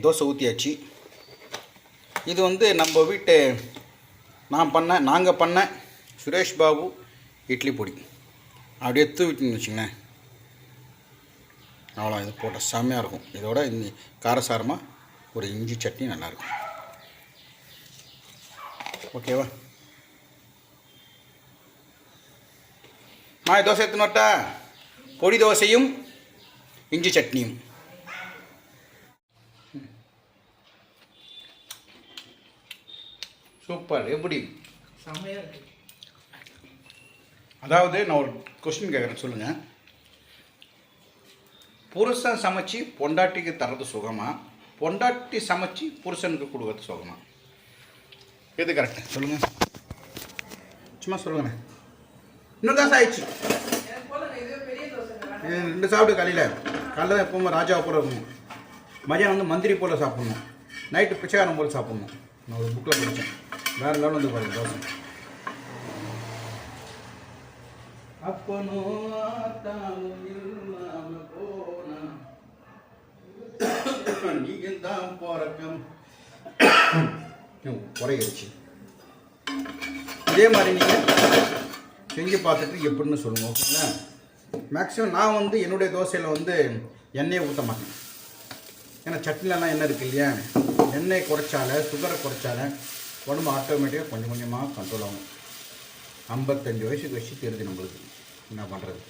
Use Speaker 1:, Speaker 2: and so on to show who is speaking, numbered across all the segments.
Speaker 1: தோசை ஊற்றியாச்சு. இது வந்து நம்ம வீட்டு நாங்கள் பண்ண சுரேஷ் பாபு இட்லி பொடி. அப்படியே தூவிட்டுன்னு வச்சுங்களேன், அவ்வளோ. இது போட்ட செம்மையாக இருக்கும். இதோட இந்த காரசாரமாக ஒரு இஞ்சி சட்னி நல்லாயிருக்கும். ஓகேவா? தோசை எடுத்துன்னு வரட்டா? பொடி தோசையும் இஞ்சி சட்னியும். சூப்பர். எப்படி?
Speaker 2: செம்மையாக இருக்கு.
Speaker 1: அதாவது நான் ஒரு கொஸ்டின் கேட்குறேன், சொல்லுங்கள். புருஷன் சமைச்சு பொண்டாட்டிக்கு தர்றது சுகமா, பொண்டாட்டி சமைச்சு புருஷனுக்கு கொடுக்கறது சுகமா? எது கரெக்டு சொல்லுங்கள், சும்மா சொல்லுங்கண்ணே. இன்னும் தான் ஆயிடுச்சு. 2 சாப்பிட்டு காலையில் தான் எப்பவுமே ராஜாவை போல இருக்கணும். மதியானம் வந்து மந்திரி போல் சாப்பிட்ணும், நைட்டு பிச்சைக்காரன் போல் சாப்பிட்ணும். நான் ஒரு புக்கில் படித்தேன். வேறு லெவலில் வந்து பாருங்கள் தோசை. அப்பனும் நீங்கள் தான் போறக்கம் குறையிடுச்சு. இதே மாதிரி நீங்கள் செஞ்சு பார்த்துட்டு எப்படின்னு சொல்லுங்கள், ஓகேங்களா? மேக்ஸிமம் நான் வந்து என்னுடைய தோசையில் வந்து எண்ணெயை ஊற்ற மாட்டேன். ஏன்னா சட்னிலலாம் எண்ணெய் இருக்குது இல்லையா? எண்ணெய் குறைச்சால, சுகரை குறைச்சால உடம்பு ஆட்டோமேட்டிக்காக கொஞ்சம் கொஞ்சமாக கண்ட்ரோல் ஆகும். 55 வயசுக்கு வச்சு தெரியுது நம்மளுக்கு என்ன பண்ணுறது.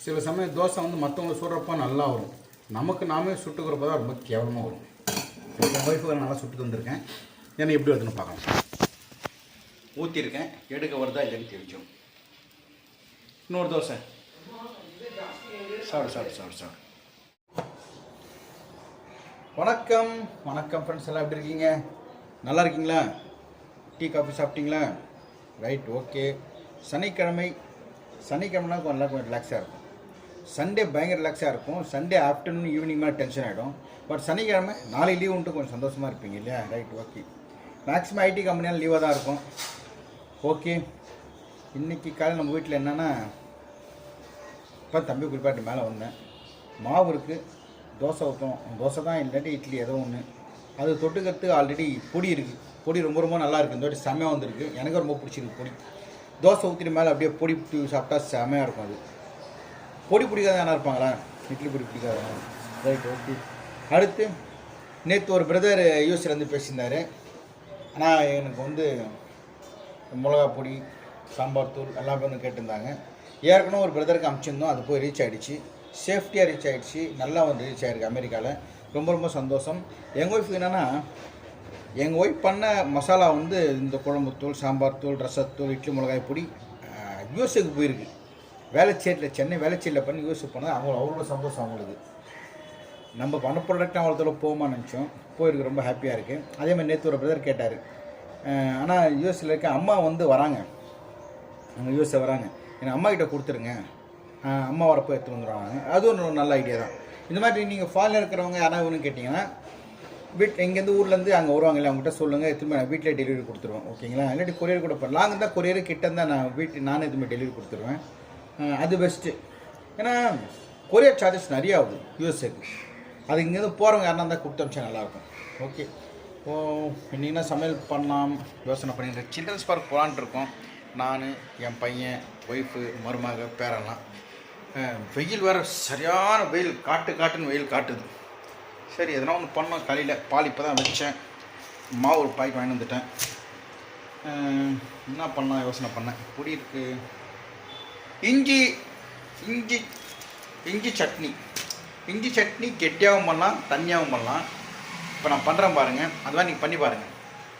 Speaker 1: சில சமயம் தோசை வந்து மற்றவங்க சுடுறப்போ நல்லா வரும், நமக்கு நாமே சுட்டுக்கிறப்ப தான் ரொம்ப கேவலமாக வரும். என் ஒய்ஃபுக்கு நல்லா சுட்டு தந்திருக்கேன், ஏன்னா எப்படி வருதுன்னு பார்க்கலாம். ஊற்றிருக்கேன், எடுக்க வருதா இல்லைன்னு தெரிஞ்சோம். இன்னொரு தோசை சாப்பிடு. வணக்கம் ஃப்ரெண்ட்ஸ், எல்லாம் எப்படி இருக்கீங்க? நல்லா இருக்கீங்களா? டீ காஃபி சாப்பிட்டீங்களா? Right, okay. சனிக்கிழமைனா கொஞ்சம் ரிலாக்ஸாக இருக்கும். சண்டே பயங்கர ரிலாக்ஸாக இருக்கும். சண்டே ஆஃப்டர்நூன் ஈவினிங் மேலே டென்ஷன் ஆகிடும். பட் சனிக்கிழமை நாளை லீவ் உண்டு கொஞ்சம் சந்தோஷமாக இருப்பீங்க இல்லையா? Right, okay. மேக்ஸிமம் ஐடி கம்பெனியால் லீவாக தான் இருக்கும். ஓகே, இன்றைக்கி காலையில் நம்ம வீட்டில் என்னென்னா, இப்போ தம்பி குறிப்பாட்டு மேலே வந்தேன். மாவு இருக்குது, தோசை ஊற்றணும். தோசை தான் இல்லாட்டி இட்லி ஏதோ ஒன்று. அது தொட்டுக்கிறதுக்கு ஆல்ரெடி பொடி இருக்குது. பொடி ரொம்ப ரொம்ப நல்லா இருக்குது. இந்த வாட்டி செம்மையாக வந்துருக்கு. எனக்கு ரொம்ப பிடிச்சிருக்கு பொடி. தோசை ஊற்றிட்டு மேலே அப்படியே பொடி சாப்பிட்டா செம்மையாக இருக்கும். அது பொடி பிடிக்காத யாரா இருப்பாங்களா? இட்லி பொடி பிடிக்காத. Right, okay. அடுத்து நேற்று ஒரு பிரதர் யூஎஸ்லேருந்து பேசியிருந்தார். ஆனால் எனக்கு வந்து மிளகா பொடி, சாம்பார் தூள் எல்லாம் ஒன்று கேட்டிருந்தாங்க. ஏற்கனவே ஒரு பிரதருக்கு அனுப்பிச்சிருந்தோம், அது போய் ரீச் ஆகிடுச்சு. சேஃப்டியாக ரீச் ஆகிடுச்சு, நல்லா வந்து ரீச் ஆகிருக்கு அமெரிக்காவில். ரொம்ப ரொம்ப சந்தோஷம். எங்கள் ஒய்ஃபுக்கு என்னென்னா, எங்கள் ஒய்ஃப் பண்ண மசாலா வந்து இந்த குழம்புத்தூள், சாம்பார் தூள், ரசத்தூள், இட்லி மிளகாய் பொடி யூஎஸ்ஏக்கு போயிருக்கு. வேளச்சேரியில், சென்னை வேளச்சேரியில் பண்ணி யூஎஸ்ஏ பண்ணது அவ்வளோ சந்தோஷம் அவங்களுக்கு. நம்ம பண்ண ப்ராடக்ட் அவ்வளோத்தோட போகுமான்னு நினச்சோம், போயிருக்கு. ரொம்ப ஹாப்பியாக இருக்குது. அதேமாதிரி நேற்று ஒரு பிரதர் கேட்டார். ஆனால் யூஎஸ்ஏல இருக்க அம்மா வந்து வராங்க, அங்கே யூஎஸ்ஏ வராங்க, எங்கள் அம்மா கிட்ட கொடுத்துருங்க, அம்மா வரப்போ எடுத்து வந்துடுவாங்க. அதுவும் ஒரு நல்ல ஐடியா தான். இந்த மாதிரி நீங்கள் ஃபாரினில் இருக்கிறவங்க யாராவது ஒன்று கேட்டிங்கன்னா, இங்கேருந்து ஊர்லேருந்து அங்கே வருவாங்க இல்லை, அவங்ககிட்ட சொல்லுங்கள், திரும்ப நான் வீட்டில் டெலிவரி கொடுத்துருவேன், ஓகேங்களா? இல்லாட்டி கொரியர் கூட போகிறேன். லாங் தான் கொரியர், கிட்ட தான் நானே எதுவுமே டெலிவரி கொடுத்துருவேன். அது பெஸ்ட்டு. ஏன்னா கொரியர் சார்ஜஸ் நிறையா ஆகுது யூஎஸ்ஏக்கு. அது இங்கேருந்து போகிறவங்க யாருனா இருந்தால் கொடுத்து அமிச்சா நல்லாயிருக்கும். ஓகே, இன்றைக்கினா சமையல் பண்ணலாம் யோசனை பண்ணிட்டு சில்ட்ரன்ஸ் பார்க் போகலான்ட்டு இருக்கோம். நான், என் பையன், ஒய்ஃபு, மருமக, பேரெல்லாம். வெயில் வேறு சரியான வெயில், காட்டுன்னு வெயில் காட்டுது. சரி, எதனா ஒன்று பண்ணோம். காலையில் பால் இப்போ தான் வச்சேன், மாவு ஒரு பாய்க்கு வாங்கி வந்துட்டேன். என்ன பண்ணலாம் யோசனை பண்ணேன். பொடி இருக்குது, இஞ்சி சட்னி கெட்டியாகவும் பண்ணலாம், தண்ணியாகவும் பண்ணலாம். இப்போ நான் பண்ணுறேன் பாருங்கள், அதுதான் நீங்கள் பண்ணி பாருங்கள்.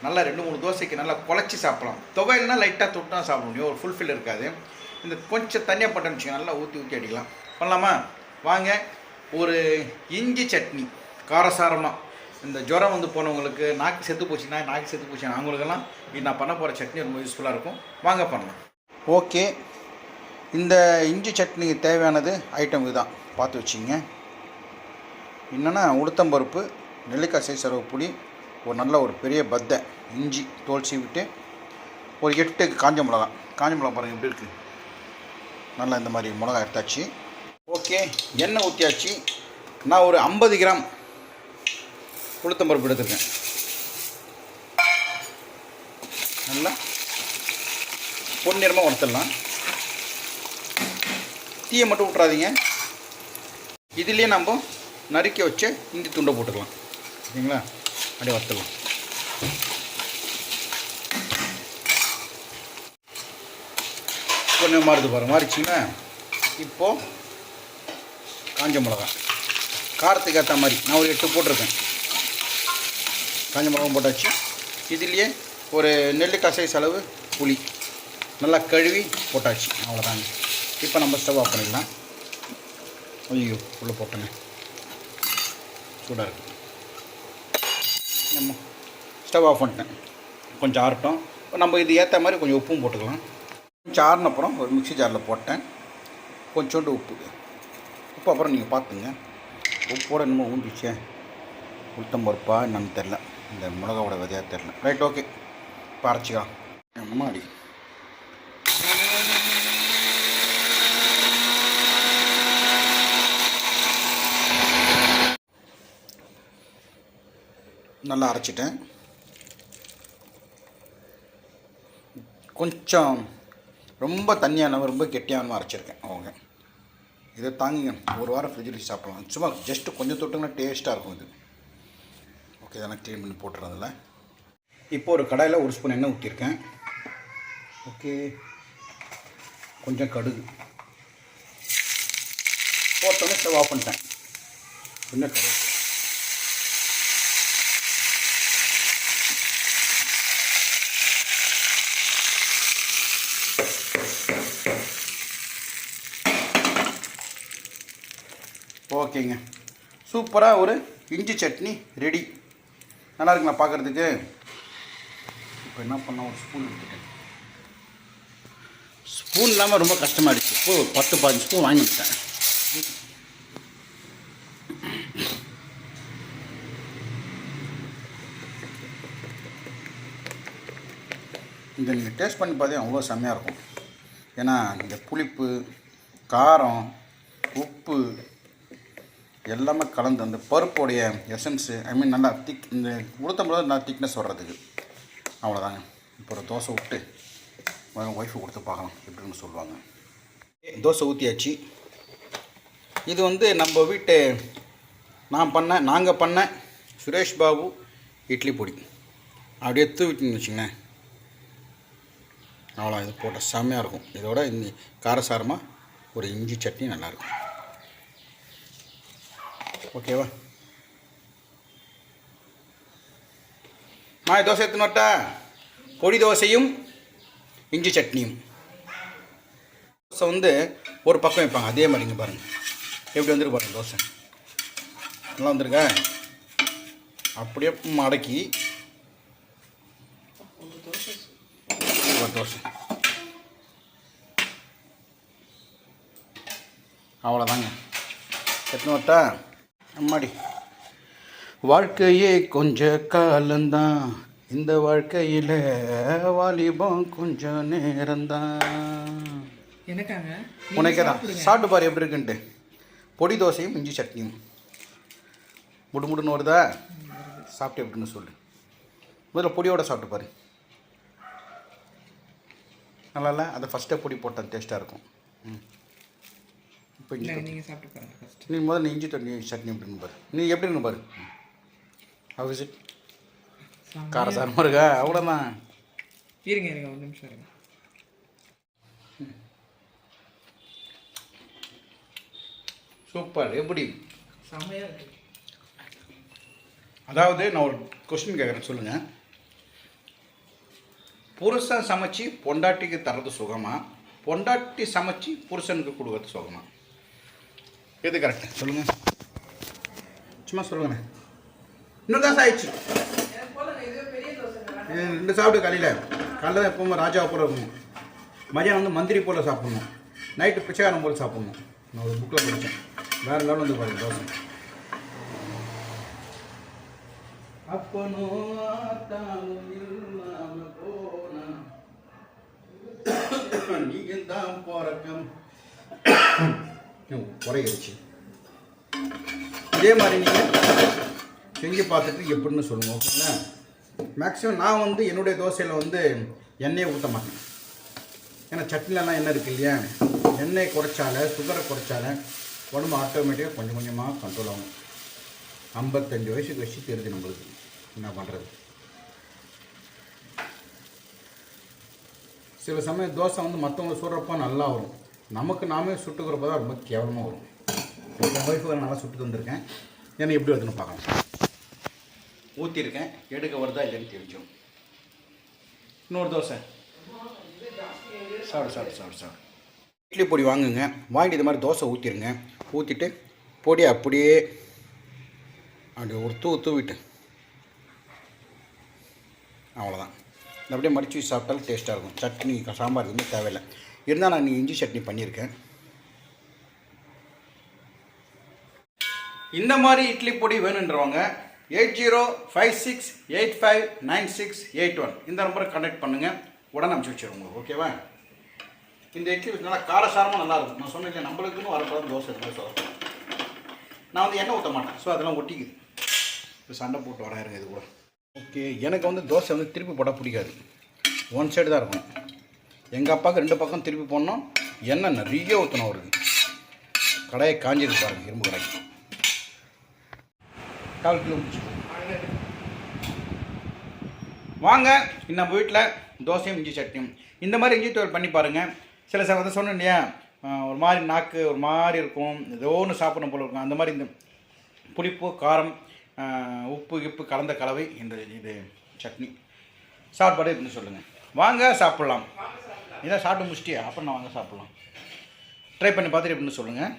Speaker 1: நல்லா 2-3 தோசைக்கு நல்லா குழச்சி சாப்பிடலாம். துவையல்னா லைட்டாக தொட்டு தான் சாப்பிட முடியும், ஒரு ஃபுல்ஃபில் இருக்காது. இந்த கொஞ்சம் தண்ணியாக போட்டோன்னு வச்சுக்கோங்க, நல்லா ஊற்றி அடிக்கலாம். பண்ணலாமா? வாங்க. ஒரு இஞ்சி சட்னி காரசாரமாக, இந்த ஜுரம் வந்து போனவங்களுக்கு, நாக்கு செத்து போச்சுன்னா அவங்களுக்கெல்லாம் இது நான் பண்ண போகிற சட்னி ரொம்ப யூஸ்ஃபுல்லாக இருக்கும். வாங்க பண்ணலாம். ஓகே, இந்த இஞ்சி சட்னிக்கு தேவையானது ஐட்டம் இதுதான், பார்த்து வச்சிங்க. என்னென்னா உளுத்தம்பருப்பு, நெல்லிக்காய் சைஸ் அளவு புளி, ஒரு பெரிய பத்தை இஞ்சி தோல் சீவிட்டு, ஒரு 8 காஞ்ச மிளகா பாருங்கள் எப்படி இருக்குது. நல்லா இந்த மாதிரி மிளகா எடுத்தாச்சு. ஓகே, எண்ணெய் ஊற்றியாச்சு. நான் ஒரு 50 கிராம் உளுத்தம்பருப்பு எடுத்துருக்கேன். நல்லா பொன்னிறமாக வறுத்துடலாம். தீயை மட்டும் விட்றாதீங்க. இதுலேயே நம்ம நறுக்கி வச்ச இஞ்சி துண்டை போட்டுக்கலாம். சரிங்களா? அப்படியே வறுத்துடலாம். கொஞ்சம் மாறுது பாருங்க. மாறிச்சிங்கன்னா இப்போது காஞ்ச மிளகா காரத்துக்கு ஏற்ற மாதிரி நான் ஒரு 8 போட்டிருக்கேன். காஞ்ச மிளகாவும் போட்டாச்சு. இதுலேயே ஒரு நெல்லிக்காய் சைஸ் அளவு புளி நல்லா கழுவி போட்டாச்சு. அவ்வளோதாங்க. இப்போ நம்ம ஸ்டவ் ஆஃப் பண்ணிடலாம். ஐயோ உள்ளே போட்டேங்க, சூடாக இருக்குது. நம்ம ஸ்டவ் ஆஃப் பண்ணிட்டேன். கொஞ்சம் ஆறட்டும். நம்ம இது ஏற்ற மாதிரி கொஞ்சம் உப்பும் போட்டுக்கலாம். கொஞ்சம் ஆறினப்புறம் ஒரு மிக்ஸி ஜாரில் போட்டேன். கொஞ்சோண்டு உப்பு அப்புறம் நீங்கள் பார்த்துங்க. உப்போட என்னமோ ஊண்டிச்சே, உளுத்தம்பருப்பா என்னன்னு தெரில, இந்த மிளகாவோட விதையாக தெரில. ரைட், ஓகே, இப்போ அரைச்சிக்கலாம். அம்மாடி நல்லா அரைச்சிட்டேன். கொஞ்சம் ரொம்ப தண்ணியானவ ரொம்ப கெட்டியானவா அரைச்சிருக்கேன். அவங்க இதை தாங்கிங்க, ஒரு வாரம் ஃப்ரிட்ஜில் வச்சு சாப்பிடலாம். சும்மா ஜஸ்ட்டு கொஞ்சம் தொட்டுங்கன்னா டேஸ்ட்டாக இருக்கும் இது. ஓகே, இதெல்லாம் க்ளீன் பண்ணி போட்டுறதில்ல. இப்போ ஒரு கடாயில் 1 ஸ்பூன் எண்ணெய் ஊற்றிருக்கேன். ஓகே, கொஞ்சம் கடுகு போட்டோன்னே ஸ்டவ் ஆஃப் பண்ணிட்டேன். கொஞ்சம் கடுகு ஓகேங்க. சூப்பராக ஒரு இஞ்சி சட்னி ரெடி. நல்லா இருக்குங்களா பார்க்குறதுக்கு? இப்போ என்ன பண்ணால் ஒரு ஸ்பூன் எடுத்துட்டேன். ஸ்பூன் இல்லாமல் ரொம்ப கஷ்டமாகிடுச்சு. இப்போ 10-15 ஸ்பூன் வாங்கி வந்துட்டேன். இதை நீங்கள் டேஸ்ட் பண்ணி பார்த்தீங்கன்னா அவ்வளோ செம்மையாக இருக்கும். ஏன்னா இந்த புளிப்பு, காரம், உப்பு எல்லாமே கலந்து அந்த பருப்போடைய எசன்ஸு, நல்லா திக், இந்த உளுத்தம்பருப்பு நல்லா திக்னஸ் வர்றதுக்கு. அவ்வளோதாங்க. இப்போ ஒரு தோசை விட்டு ஒய்ஃபு கொடுத்து பார்க்கலாம் எப்படின்னு சொல்லுவாங்க. தோசை ஊற்றியாச்சு. இது நம்ம வீட்டு நாங்கள் பண்ண சுரேஷ் பாபு இட்லி பொடி. அப்படியே தூவிட்டுன்னு வச்சுங்களேன், அவ்வளோ. இது போட்ட செம்மையாக இருக்கும். இதோட இந்த காரசாரமாக ஒரு இஞ்சி சட்னி நல்லாயிருக்கும். ஓகேவா? தோசை எடுத்துன்னு வரட்டா? பொடி தோசையும் இஞ்சி சட்னியும். தோசை ஒரு பக்கம் வைப்பாங்க, அதே மாதிரிங்க பாருங்கள் எப்படி வந்துருக்கு பாருங்கள். தோசை நல்லா வந்துருங்க. அப்படியே மடக்கி தோசை. அவ்வளோதாங்க. எடுத்துன்னு வரட்டா? அம்மாடி, வாழ்க்கையே கொஞ்ச காலந்தான், இந்த வாழ்க்கையில் வாலிபம் கொஞ்சம் நேரம்தான்.
Speaker 2: எனக்காங்க
Speaker 1: உனக்கே தான். சாப்பிட்டு பாரு எப்படி இருக்குன்ட்டு. பொடி தோசையும் இஞ்சி சட்னியும் முடுமுடுன்னு வருதா? சாப்பிட்டு எப்படின்னு சொல்லு. முதல்ல பொடியோட சாப்பிட்டு பாரு. நல்லா இல்லை? அதை ஃபஸ்ட்டே பொடி போட்டால் டேஸ்ட்டாக இருக்கும். இப்போ
Speaker 2: நீங்கள் சாப்பிட்டு பாருங்க ஃபஸ்ட்டு.
Speaker 1: நீ முதல்ல இஞ்சி சட்னி எப்படின்னு பாரு. நீ எப்படின்னு பாரு. How is it? காரசாரமாக இருக்கா? அவ்வளோதான்.
Speaker 2: இருங்க ஒரு நிமிஷம் இருங்க.
Speaker 1: சூப்பர். எப்படி?
Speaker 2: செம்மையாக இருக்கு.
Speaker 1: அதாவது நான் ஒரு கொஸ்டின் கேட்குறேன், சொல்லுங்கள். புருஷன் சமைச்சு பொண்டாட்டிக்கு தர்றது சுகமா, பொண்டாட்டி சமைச்சு புருஷனுக்கு கொடுக்கறது சுகமா? எது கரெக்ட் சொல்லுங்கள், சும்மா சொல்லுங்கண்ணே. இன்னொரு தோசை ஆயிடுச்சு. 2 சாப்பிட்டு காலையில் தான் எப்போவுமே ராஜாவை போல் இருக்கணும். மதியானம் மந்திரி போல் சாப்பிட்ணும். நைட்டு பிச்சைக்காரன் போல் சாப்பிட்ணும். நான் ஒரு புக்கில் படித்தேன். வேறு லெவலில் பாருங்கள் தோசை. அப்பனும் இல்லாமல் போனா நீங்கள் தான் போறக்கம். குறையிருச்சு. இதே மாதிரி நீங்கள் செஞ்சு பார்த்துட்டு எப்படின்னு சொல்லுங்கள், ஓகேங்களா? மேக்ஸிமம் நான் வந்து என்னுடைய தோசையில் வந்து எண்ணெயை ஊற்ற மாட்டேன். ஏன்னா சட்னிலலாம் எண்ணெய் இருக்குது இல்லையா, எண்ணெய் குறைச்சால சுகரை குறைச்சால உடம்பு ஆட்டோமேட்டிக்காக கொஞ்சம் கொஞ்சமாக கண்ட்ரோல் ஆகும். 55 வயசுக்கு வச்சு தெரியுது நம்மளுக்கு என்ன பண்ணுறது. சில சமயம் தோசை வந்து மற்றவங்க சுடுறப்போ நல்லா வரும், நமக்கு நாமே சுட்டுக்கிறப்ப தான் ரொம்ப கேவலமாக வரும். என் ஒய்ஃபுக்கு நல்லா சுட்டு தந்திருக்கேன், ஏன்னா எப்படி வருதுன்னு பார்க்கலாம். ஊற்றிருக்கேன், எடுக்க வருதா இல்லைன்னு தெரிஞ்சோம். இன்னொரு தோசை சாப்பிடு. இட்லி பொடி வாங்குங்க, வாங்கிட்டு இது மாதிரி தோசை ஊற்றிடுங்க. ஊற்றிட்டு பொடி அப்படியே அப்படி ஒரு தூவிட்டு அவ்வளோதான். அப்படியே மடிச்சு வச்சு சாப்பிட்டாலும் டேஸ்ட்டாக இருக்கும். சட்னி சாம்பார் எதுவுமே தேவையில்லை. இருந்தால் நான் இஞ்சி சட்னி பண்ணியிருக்கேன். இந்த மாதிரி இட்லி பொடி வேணுன்றவங்க 8056859681 இந்த நம்பருக்கு கனெக்ட் பண்ணுங்கள், உடனே அனுப்பிச்சி வச்சிருவோம் உங்களுக்கு, ஓகேவா? இந்த இட்லி நல்லா காரசாரமாக நல்லாயிருக்கும். நான் சொன்னேன் நம்மளுக்குன்னு வரப்போது தோசை இருந்தால் சொல்லப்போம். நான் வந்து எண்ணெய் ஊற்ற மாட்டேன், ஸோ அதெல்லாம் ஒட்டிக்குது. இப்போ சண்டை போட்டு வராருங்க இது கூட. ஓகே, எனக்கு வந்து தோசை வந்து திருப்பி போட்டால் பிடிக்காது, ஒன் சைடு தான் இருக்கும். எங்கள் அப்பாவுக்கு 2 பக்கம் திருப்பி போடணும், எண்ணெய் நிறைய ஊற்றணும் அவருக்கு. கடையை காஞ்சிருக்கு பாருங்க, இரும்பு கடை 4 கிலோ முடிச்சு. வாங்க நம்ம வீட்டில் தோசையும் இஞ்சி சட்னியும் இந்த மாதிரி இஞ்சி தோல் பண்ணி பாருங்கள். சில வந்து சொன்னேன் இல்லையா, ஒரு மாதிரி நாக்கு ஒரு மாதிரி இருக்கும், ஏதோ ஒன்று சாப்பிடணும் போல இருக்கும். அந்த மாதிரி இந்த புளிப்பு காரம் உப்பு கிப்பு கலந்த கலவை இந்த இது சட்னி சாப்பாடு எப்படின்னு சொல்லுங்கள். வாங்க சாப்பிட்லாம். இதான் சாப்பிட்டு முடிச்சிட்டியா, அப்புறம் நான் வாங்க சாப்பிட்லாம். ட்ரை பண்ணி பார்த்துட்டு எப்படின்னு சொல்லுங்கள்.